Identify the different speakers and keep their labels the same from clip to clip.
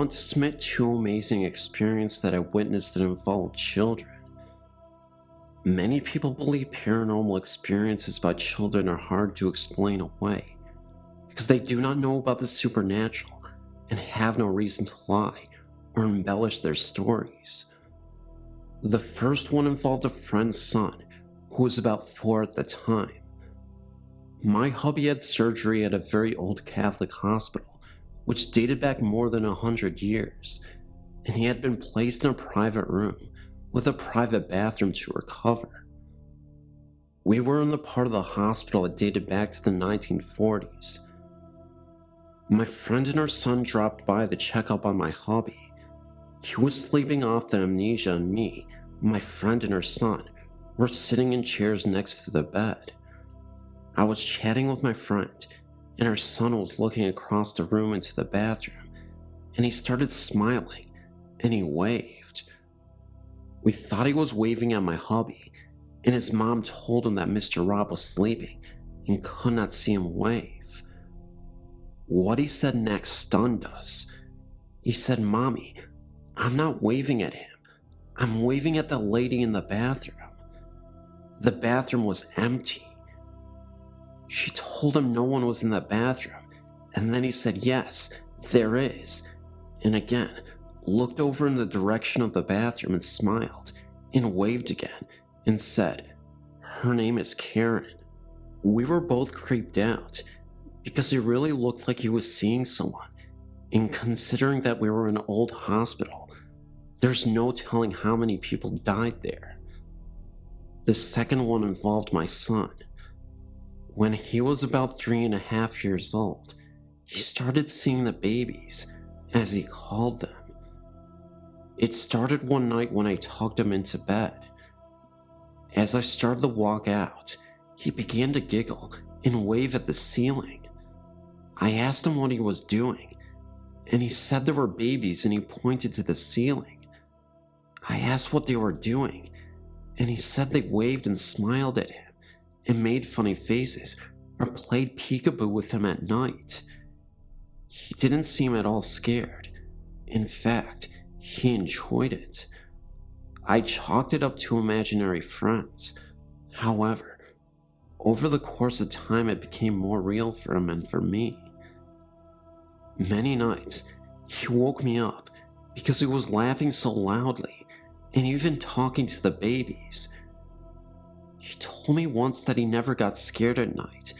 Speaker 1: want to submit two amazing experiences that I witnessed that involved children. Many people believe paranormal experiences by children are hard to explain away because they do not know about the supernatural and have no reason to lie or embellish their stories. The first one involved a friend's son who was about 4 at the time. My hubby had surgery at a very old Catholic hospital, which dated back more than 100 years, and he had been placed in a private room with a private bathroom to recover. We were in the part of the hospital that dated back to the 1940s. My friend and her son dropped by to check up on my hubby. He was sleeping off the amnesia, and me, my friend and her son, were sitting in chairs next to the bed. I was chatting with my friend, and her son was looking across the room into the bathroom, and he started smiling, and he waved. We thought he was waving at my hubby, and his mom told him that Mr. Rob was sleeping and could not see him wave. What he said next stunned us. He said, "Mommy, I'm not waving at him. I'm waving at the lady in the bathroom." The bathroom was empty. She told him no one was in the bathroom, and then he said, "Yes, there is," and again looked over in the direction of the bathroom and smiled, and waved again, and said, "Her name is Karen." We were both creeped out, because he really looked like he was seeing someone, and considering that we were in an old hospital, there's no telling how many people died there. The second one involved my son. When he was about 3.5 years old, he started seeing the babies, as he called them. It started one night when I tucked him into bed. As I started to walk out, he began to giggle and wave at the ceiling. I asked him what he was doing, and he said there were babies, and he pointed to the ceiling. I asked what they were doing, and he said they waved and smiled at him and made funny faces or played peekaboo with him at night. He didn't seem at all scared. In fact, he enjoyed it. I chalked it up to imaginary friends. However, over the course of time, it became more real for him and for me. Many nights, he woke me up because he was laughing so loudly and even talking to the babies. He told me once that he never got scared at night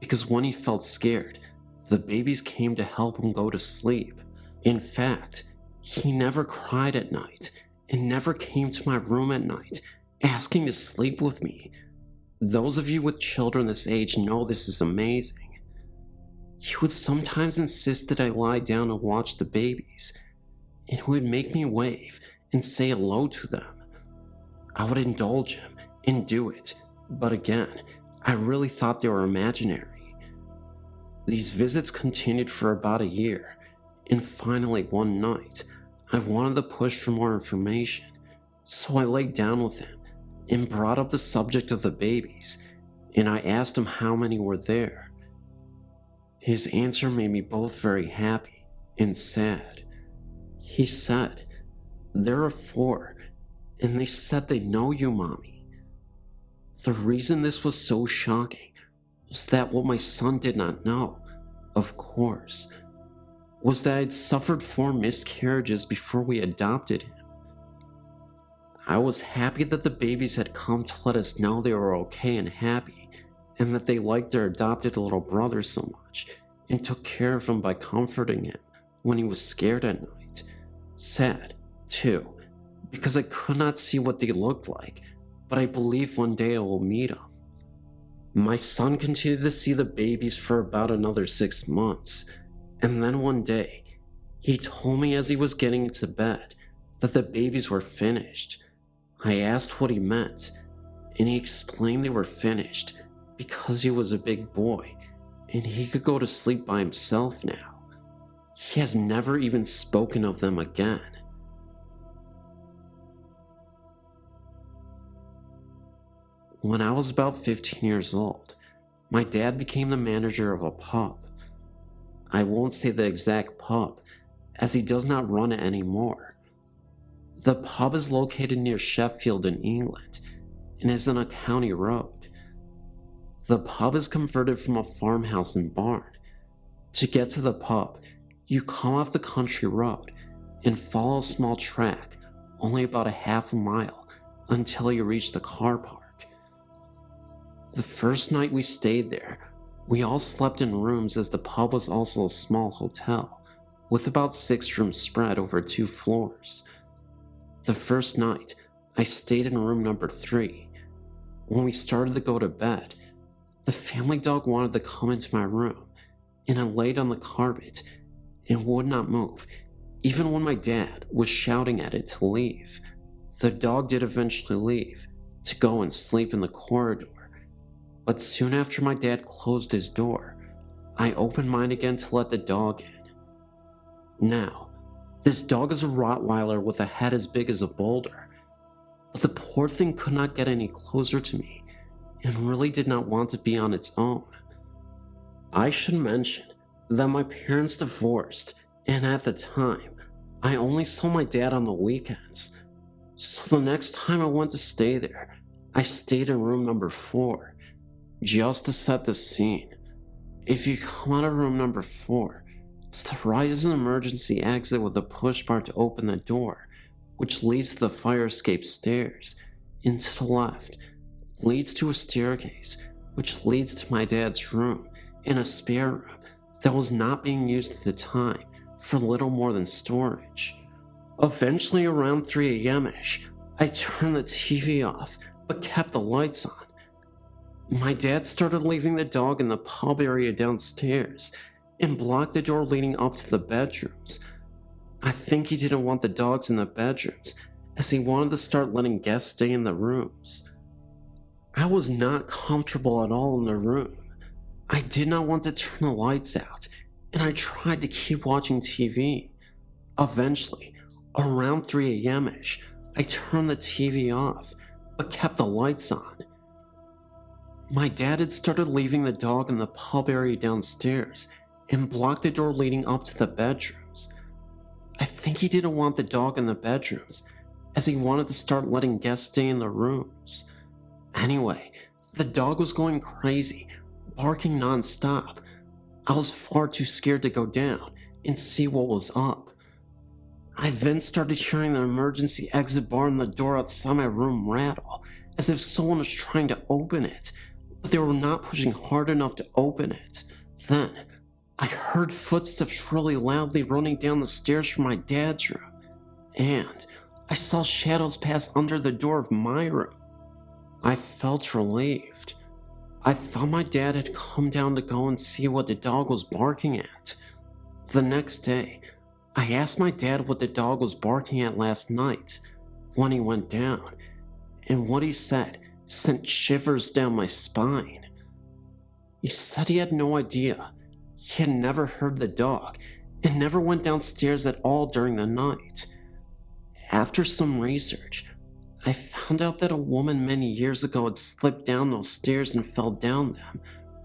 Speaker 1: because when he felt scared, the babies came to help him go to sleep. In fact, he never cried at night and never came to my room at night asking to sleep with me. Those of you with children this age know this is amazing. He would sometimes insist that I lie down and watch the babies, and he would make me wave and say hello to them. I would indulge him and do it, but again, I really thought they were imaginary. These visits continued for about a year, and finally one night, I wanted to push for more information, so I laid down with him and brought up the subject of the babies, and I asked him how many were there. His answer made me both very happy and sad. He said, "There are 4, and they said they know you, Mommy." The reason this was so shocking was that what my son did not know, of course, was that I'd suffered 4 miscarriages before we adopted him. I was happy that the babies had come to let us know they were okay and happy, and that they liked their adopted little brother so much, and took care of him by comforting him when he was scared at night. Sad, too, because I could not see what they looked like, but I believe one day I will meet them. My son continued to see the babies for about another 6 months, and then one day, he told me as he was getting into bed that the babies were finished. I asked what he meant, and he explained they were finished because he was a big boy, and he could go to sleep by himself now. He has never even spoken of them again. When I was about 15 years old, my dad became the manager of a pub. I won't say the exact pub, as he does not run it anymore. The pub is located near Sheffield in England and is on a county road. The pub is converted from a farmhouse and barn. To get to the pub, you come off the country road and follow a small track only about a half a mile until you reach the car park. The first night we stayed there, we all slept in rooms as the pub was also a small hotel with about 6 rooms spread over 2 floors. The first night, I stayed in room number 3. When we started to go to bed, the family dog wanted to come into my room, and it laid on the carpet and would not move, even when my dad was shouting at it to leave. The dog did eventually leave to go and sleep in the corridor, but soon after my dad closed his door, I opened mine again to let the dog in. Now, this dog is a Rottweiler with a head as big as a boulder, but the poor thing could not get any closer to me and really did not want to be on its own. I should mention that my parents divorced, and at the time, I only saw my dad on the weekends. So the next time I went to stay there, I stayed in room number 4, just to set the scene. If you come out of room number 4, to the right is an emergency exit with a push bar to open the door, which leads to the fire escape stairs, and to the left leads to a staircase, which leads to my dad's room and a spare room that was not being used at the time for little more than storage. Eventually, around 3 a.m.-ish, I turned the TV off but kept the lights on. My dad started leaving the dog in the pub area downstairs and blocked the door leading up to the bedrooms. I think he didn't want the dogs in the bedrooms, as he wanted to start letting guests stay in the rooms. I was not comfortable at all in the room. I did not want to turn the lights out, and I tried to keep watching TV. Eventually, around 3 a.m.-ish, I turned the TV off, but kept the lights on. My dad had started leaving the dog in the pub area downstairs and blocked the door leading up to the bedrooms. I think he didn't want the dog in the bedrooms, as he wanted to start letting guests stay in the rooms. Anyway, the dog was going crazy, barking non-stop. I was far too scared to go down and see what was up. I then started hearing the emergency exit bar on the door outside my room rattle, as if someone was trying to open it, but they were not pushing hard enough to open it. Then, I heard footsteps really loudly running down the stairs from my dad's room, and I saw shadows pass under the door of my room. I felt relieved. I thought my dad had come down to go and see what the dog was barking at. The next day, I asked my dad what the dog was barking at last night when he went down, and what he said sent shivers down my spine. He said he had no idea. He had never heard the dog and never went downstairs at all during the night. After some research, I found out that a woman many years ago had slipped down those stairs and fell down them,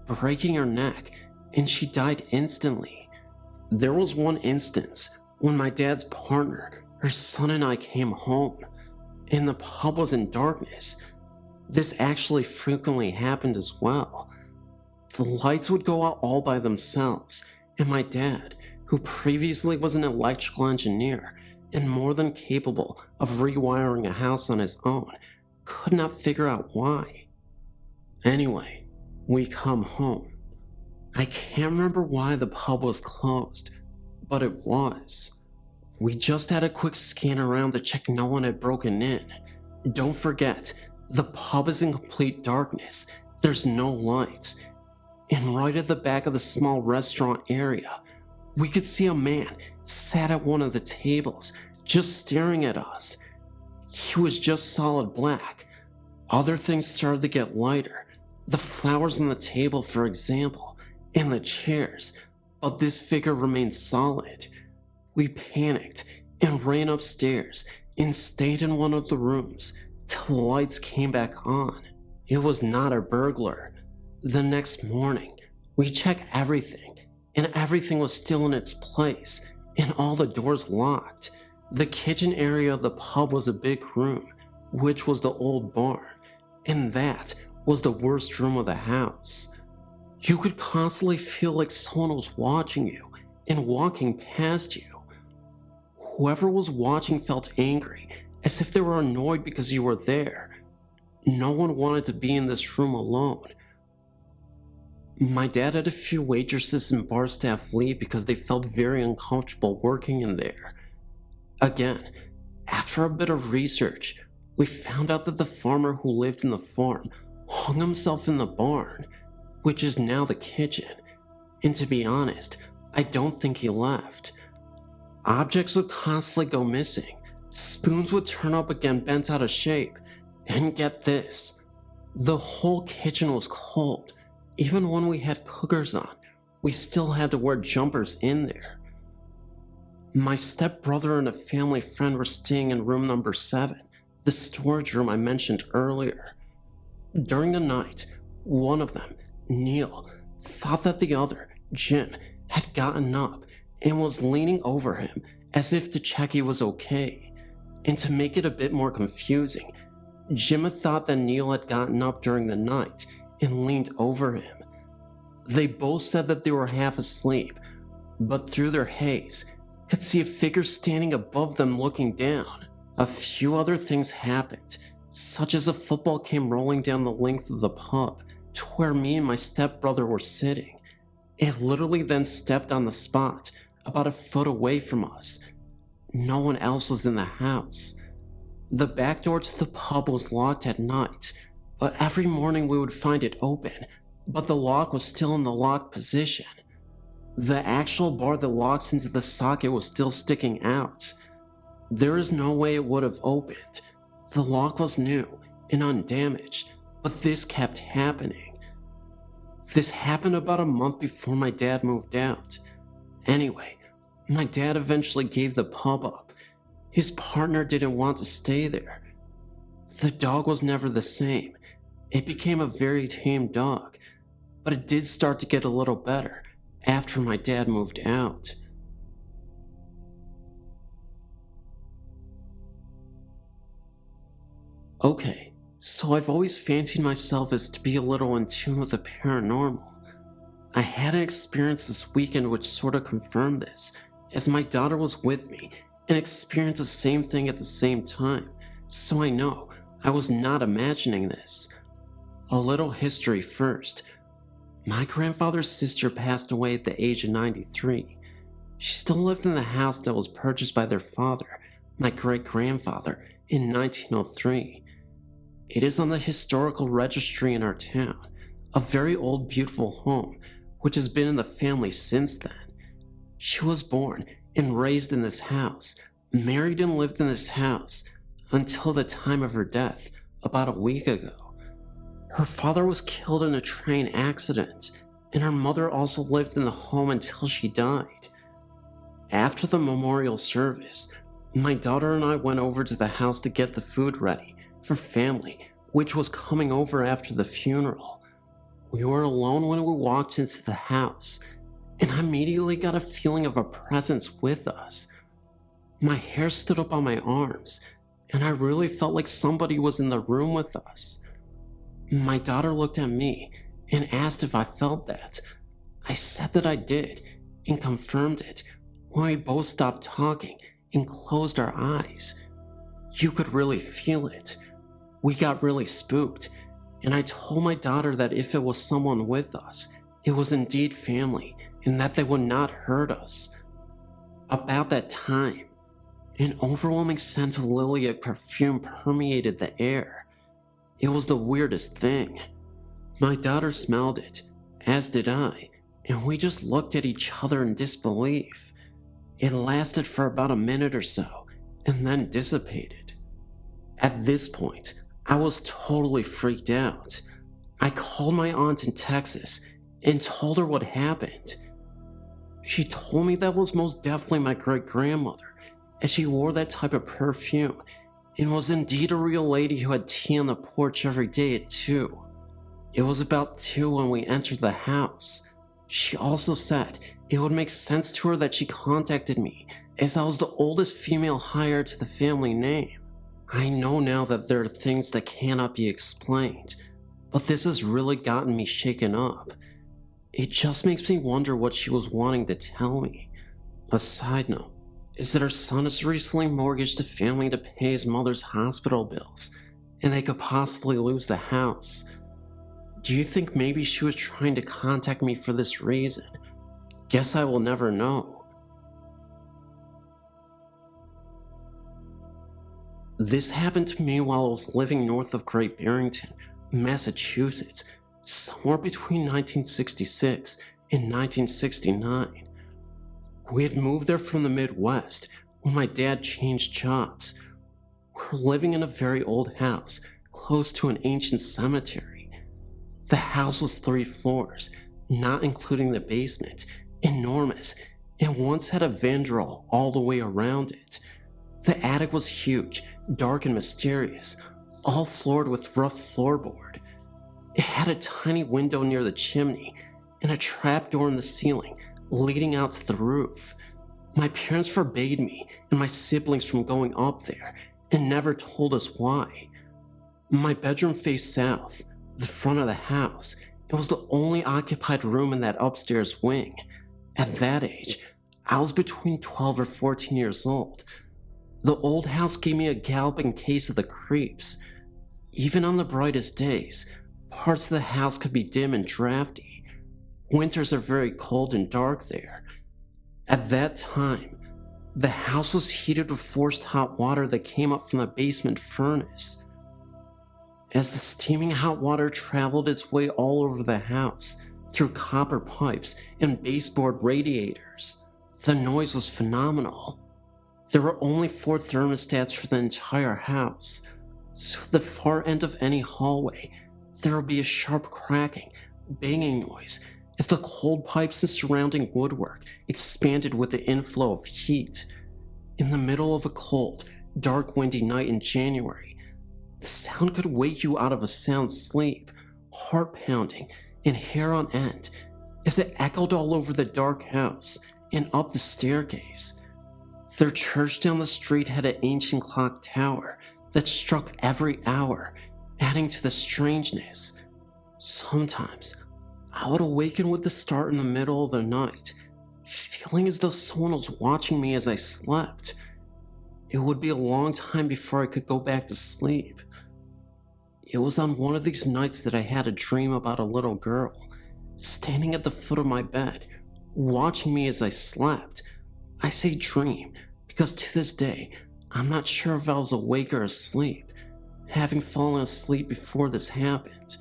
Speaker 1: breaking her neck, and she died instantly. There was one instance when my dad's partner, her son, and I came home, and the pub was in darkness. This actually frequently happened as well. The lights would go out all by themselves, and my dad, who previously was an electrical engineer and more than capable of rewiring a house on his own, could not figure out why. Anyway, we come home. I can't remember why the pub was closed, but it was. We just had a quick scan around to check no one had broken in. Don't forget, the pub is in complete darkness. There's no lights. And right at the back of the small restaurant area, we could see a man sat at one of the tables, just staring at us. He was just solid black. Other things started to get lighter. The flowers on the table, for example, and the chairs, but this figure remained solid. We panicked and ran upstairs and stayed in one of the rooms till the lights came back on. It was not a burglar. The next morning, we checked everything, and everything was still in its place, and all the doors locked. The kitchen area of the pub was a big room, which was the old barn, and that was the worst room of the house. You could constantly feel like someone was watching you and walking past you. Whoever was watching felt angry, as if they were annoyed because you were there. No one wanted to be in this room alone. My dad had a few waitresses and bar staff leave because they felt very uncomfortable working in there. Again, after a bit of research, we found out that the farmer who lived in the farm hung himself in the barn, which is now the kitchen. And to be honest, I don't think he left. Objects would constantly go missing. Spoons would turn up again bent out of shape. And get this, the whole kitchen was cold. Even when we had cookers on, we still had to wear jumpers in there. My stepbrother and a family friend were staying in room number 7, the storage room I mentioned earlier. During the night, one of them, Neil, thought that the other, Jim, had gotten up and was leaning over him as if to check he was okay. And to make it a bit more confusing, Jim had thought that Neil had gotten up during the night and leaned over him. They both said that they were half asleep, but through their haze, could see a figure standing above them looking down. A few other things happened, such as a football came rolling down the length of the pub to where me and my stepbrother were sitting. It literally then stepped on the spot, about a foot away from us. No one else was in the house. The back door to the pub was locked at night, but every morning we would find it open, but the lock was still in the locked position. The actual bar that locks into the socket was still sticking out. There is no way it would have opened. The lock was new and undamaged, but this kept happening. This happened about a month before my dad moved out. Anyway, my dad eventually gave the pub up. His partner didn't want to stay there. The dog was never the same. It became a very tame dog, but it did start to get a little better after my dad moved out. Okay, so I've always fancied myself as to be a little in tune with the paranormal. I had an experience this weekend which sort of confirmed this, as my daughter was with me and experienced the same thing at the same time, so I know I was not imagining this. A little history first. My grandfather's sister passed away at the age of 93. She still lived in the house that was purchased by their father, my great-grandfather, in 1903. It is on the historical registry in our town, a very old beautiful home, which has been in the family since then. She was born and raised in this house, married and lived in this house, until the time of her death, about a week ago. Her father was killed in a train accident, and her mother also lived in the home until she died. After the memorial service, my daughter and I went over to the house to get the food ready for family, which was coming over after the funeral. We were alone when we walked into the house, and I immediately got a feeling of a presence with us. My hair stood up on my arms, and I really felt like somebody was in the room with us. My daughter looked at me and asked if I felt that. I said that I did and confirmed it when we both stopped talking and closed our eyes. You could really feel it. We got really spooked, and I told my daughter that if it was someone with us, it was indeed family and that they would not hurt us. About that time, an overwhelming scent of lilac perfume permeated the air. It was the weirdest thing. My daughter smelled it, as did I, and we just looked at each other in disbelief. It lasted for about a minute or so, and then dissipated. At this point, I was totally freaked out. I called my aunt in Texas and told her what happened. She told me that was most definitely my great-grandmother, as she wore that type of perfume and was indeed a real lady who had tea on the porch every day at 2. It was about 2 when we entered the house. She also said It would make sense to her that she contacted me, as I was the oldest female heir to the family name. I know now that there are things that cannot be explained, but this has really gotten me shaken up. It just makes me wonder what she was wanting to tell me. A side note is that her son has recently mortgaged the family to pay his mother's hospital bills, and they could possibly lose the house. Do you think maybe she was trying to contact me for this reason? Guess I will never know. This happened to me while I was living north of Great Barrington, Massachusetts, somewhere between 1966 and 1969. We had moved there from the Midwest when my dad changed jobs. We were living in a very old house close to an ancient cemetery. The house was 3 floors, not including the basement, enormous, and once had a vandrel all the way around it. The attic was huge, dark and mysterious, all floored with rough floorboard. It had a tiny window near the chimney and a trapdoor in the ceiling leading out to the roof. My parents forbade me and my siblings from going up there and never told us why. My bedroom faced south, the front of the house. It was the only occupied room in that upstairs wing. At that age, I was between 12 or 14 years old. The old house gave me a galloping case of the creeps. Even on the brightest days, parts of the house could be dim and drafty. Winters are very cold and dark there. At that time, the house was heated with forced hot water that came up from the basement furnace. As the steaming hot water traveled its way all over the house, through copper pipes and baseboard radiators, the noise was phenomenal. There were only 4 thermostats for the entire house, so at the far end of any hallway, there would be a sharp cracking, banging noise as the cold pipes and surrounding woodwork expanded with the inflow of heat. In the middle of a cold, dark, windy night in January, the sound could wake you out of a sound sleep, heart pounding and hair on end, as it echoed all over the dark house and up the staircase. Their church down the street had an ancient clock tower that struck every hour, adding to the strangeness. Sometimes, I would awaken with the start in the middle of the night, feeling as though someone was watching me as I slept. It would be a long time before I could go back to sleep. It was on one of these nights that I had a dream about a little girl, standing at the foot of my bed, watching me as I slept. I say dream, because to this day, I'm not sure if I was awake or asleep, having fallen asleep before this happened.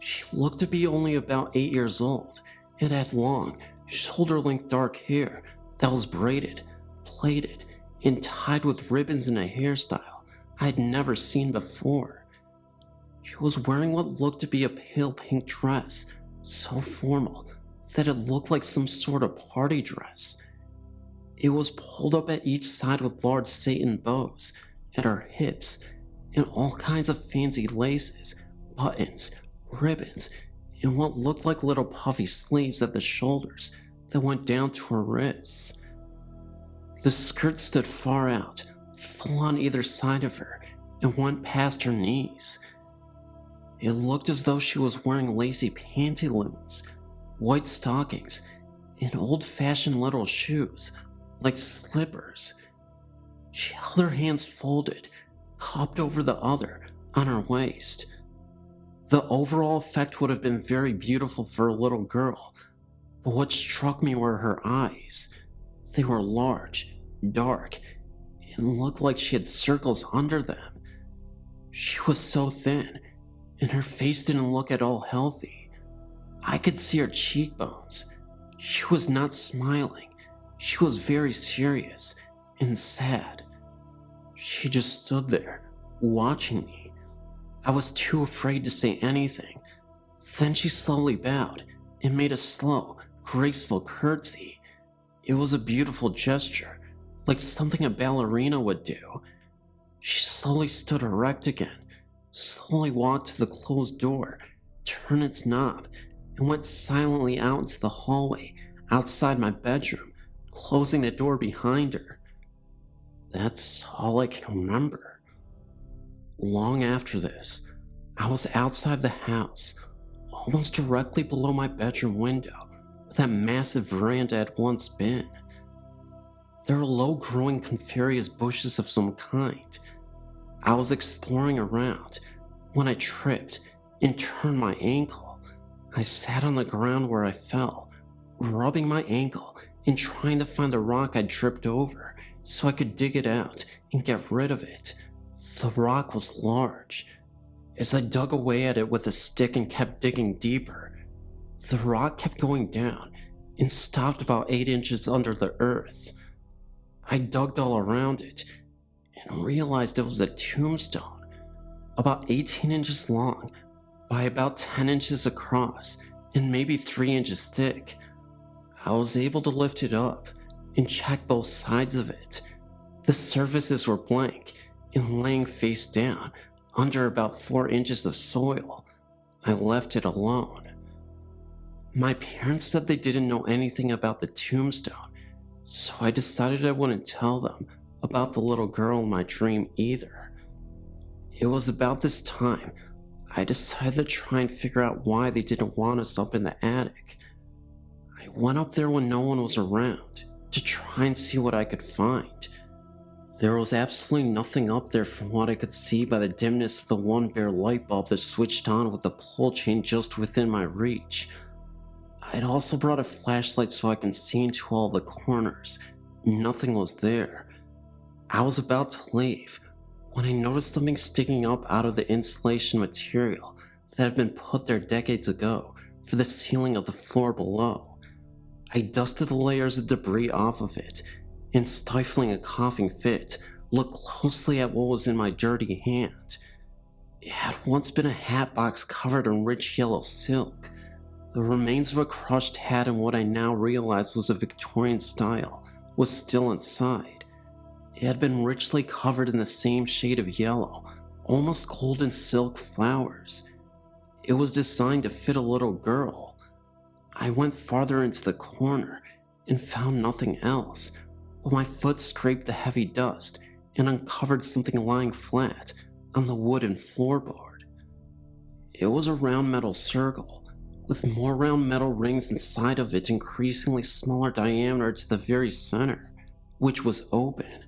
Speaker 1: She looked to be only about 8 years old, and had long, shoulder-length dark hair that was braided, plaited, and tied with ribbons in a hairstyle I had never seen before. She was wearing what looked to be a pale pink dress, so formal that it looked like some sort of party dress. It was pulled up at each side with large satin bows at her hips and all kinds of fancy laces, buttons, ribbons, and what looked like little puffy sleeves at the shoulders that went down to her wrists. The skirt stood far out, full on either side of her, and went past her knees. It looked as though she was wearing lacy pantaloons, white stockings, and old-fashioned little shoes, like slippers. She held her hands folded, cupped over the other, on her waist. The overall effect would have been very beautiful for a little girl, but what struck me were her eyes. They were large, dark, and looked like she had circles under them. She was so thin, and her face didn't look at all healthy. I could see her cheekbones. She was not smiling. She was very serious and sad. She just stood there, watching me. I was too afraid to say anything. Then she slowly bowed and made a slow, graceful curtsy. It was a beautiful gesture, like something a ballerina would do. She slowly stood erect again, slowly walked to the closed door, turned its knob, and went silently out into the hallway outside my bedroom, closing the door behind her. That's all I can remember. Long after this, I was outside the house, almost directly below my bedroom window, where that massive veranda had once been. There were low-growing coniferous bushes of some kind. I was exploring around when I tripped and turned my ankle. I sat on the ground where I fell, rubbing my ankle and trying to find the rock I'd tripped over so I could dig it out and get rid of it. The rock was large. As I dug away at it with a stick and kept digging deeper, the rock kept going down and stopped about 8 inches under the earth. I dug all around it and realized it was a tombstone, about 18 inches long by about 10 inches across and maybe 3 inches thick. I was able to lift it up and check both sides of it. The surfaces were blank and laying face down under about 4 inches of soil. I left it alone. My parents said they didn't know anything about the tombstone, so I decided I wouldn't tell them about the little girl in my dream either. It was about this time I decided to try and figure out why they didn't want us up in the attic. I went up there when no one was around to try and see what I could find. There was absolutely nothing up there from what I could see by the dimness of the one bare light bulb that switched on with the pull chain just within my reach. I'd also brought a flashlight so I can see into all the corners. Nothing was there. I was about to leave when I noticed something sticking up out of the insulation material that had been put there decades ago for the ceiling of the floor below. I dusted the layers of debris off of it and, stifling a coughing fit, looked closely at what was in my dirty hand. It had once been a hat box covered in rich yellow silk. The remains of a crushed hat in what I now realized was a Victorian style was still inside. It had been richly covered in the same shade of yellow, almost golden silk flowers. It was designed to fit a little girl. I went farther into the corner and found nothing else, but my foot scraped the heavy dust and uncovered something lying flat on the wooden floorboard. It was a round metal circle, with more round metal rings inside of it increasingly smaller diameter to the very center, which was open.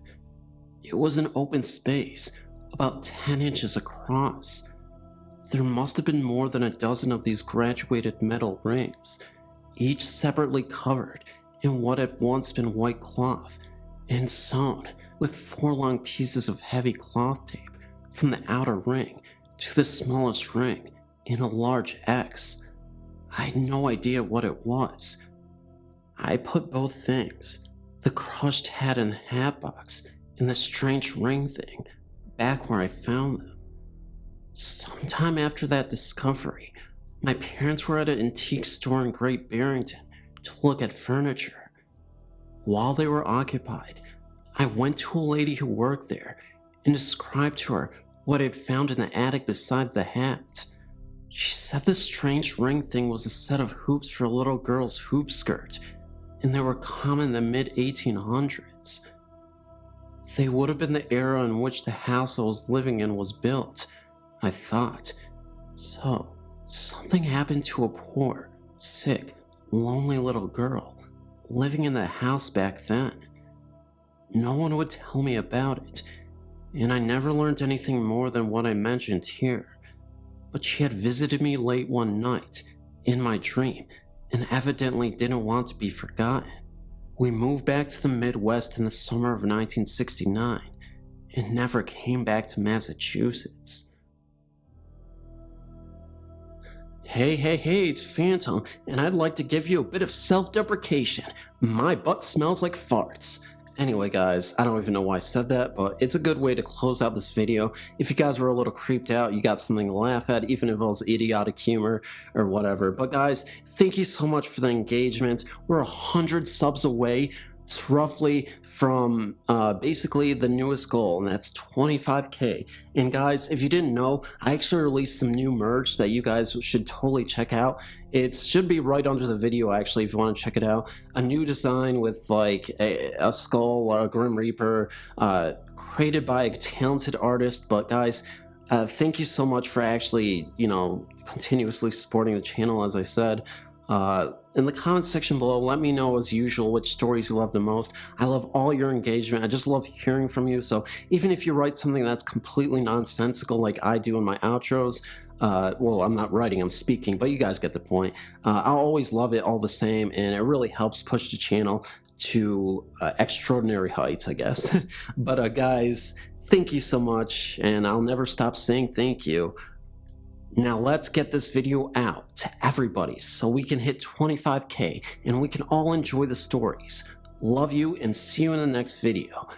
Speaker 1: It was an open space, about 10 inches across. There must have been more than a dozen of these graduated metal rings, each separately covered in what had once been white cloth and sewn with 4 long pieces of heavy cloth tape from the outer ring to the smallest ring in a large X. I had no idea what it was. I put both things, the crushed hat and the hat box, and the strange ring thing, back where I found them. Sometime after that discovery, my parents were at an antique store in Great Barrington to look at furniture. While they were occupied, I went to a lady who worked there and described to her what I had found in the attic beside the hat. She said the strange ring thing was a set of hoops for a little girl's hoop skirt, and they were common in the mid-1800s. They would have been the era in which the house I was living in was built, I thought. So, something happened to a poor, sick, lonely little girl living in the house back then. No one would tell me about it, and I never learned anything more than what I mentioned here. But she had visited me late one night, in my dream, and evidently didn't want to be forgotten. We moved back to the Midwest in the summer of 1969, and never came back to Massachusetts. Hey, it's Phantom, and I'd like to give you a bit of self-deprecation. My butt smells like farts. Anyway guys, I don't even know why I said that, but it's a good way to close out this video. If you guys were a little creeped out, you got something to laugh at, even if it was idiotic humor or whatever. But guys, thank you so much for the engagement. We're 100 subs away It's roughly from basically the newest goal, and that's 25K. And guys, if you didn't know, I actually released some new merch that you guys should totally check out. It should be right under the video, actually, if you want to check it out. A new design with like a skull or a Grim Reaper, created by a talented artist. But guys, thank you so much for actually, continuously supporting the channel, as I said. In the comment section below, let me know as usual which stories you love the most. I love all your engagement. I just love hearing from you. So even if you write something that's completely nonsensical like I do in my outros, well, I'm not writing, I'm speaking, but you guys get the point. I'll always love it all the same, and it really helps push the channel to extraordinary heights, I guess. But guys, thank you so much, and I'll never stop saying thank you. Now let's get this video out to everybody so we can hit 25K and we can all enjoy the stories. Love you and see you in the next video.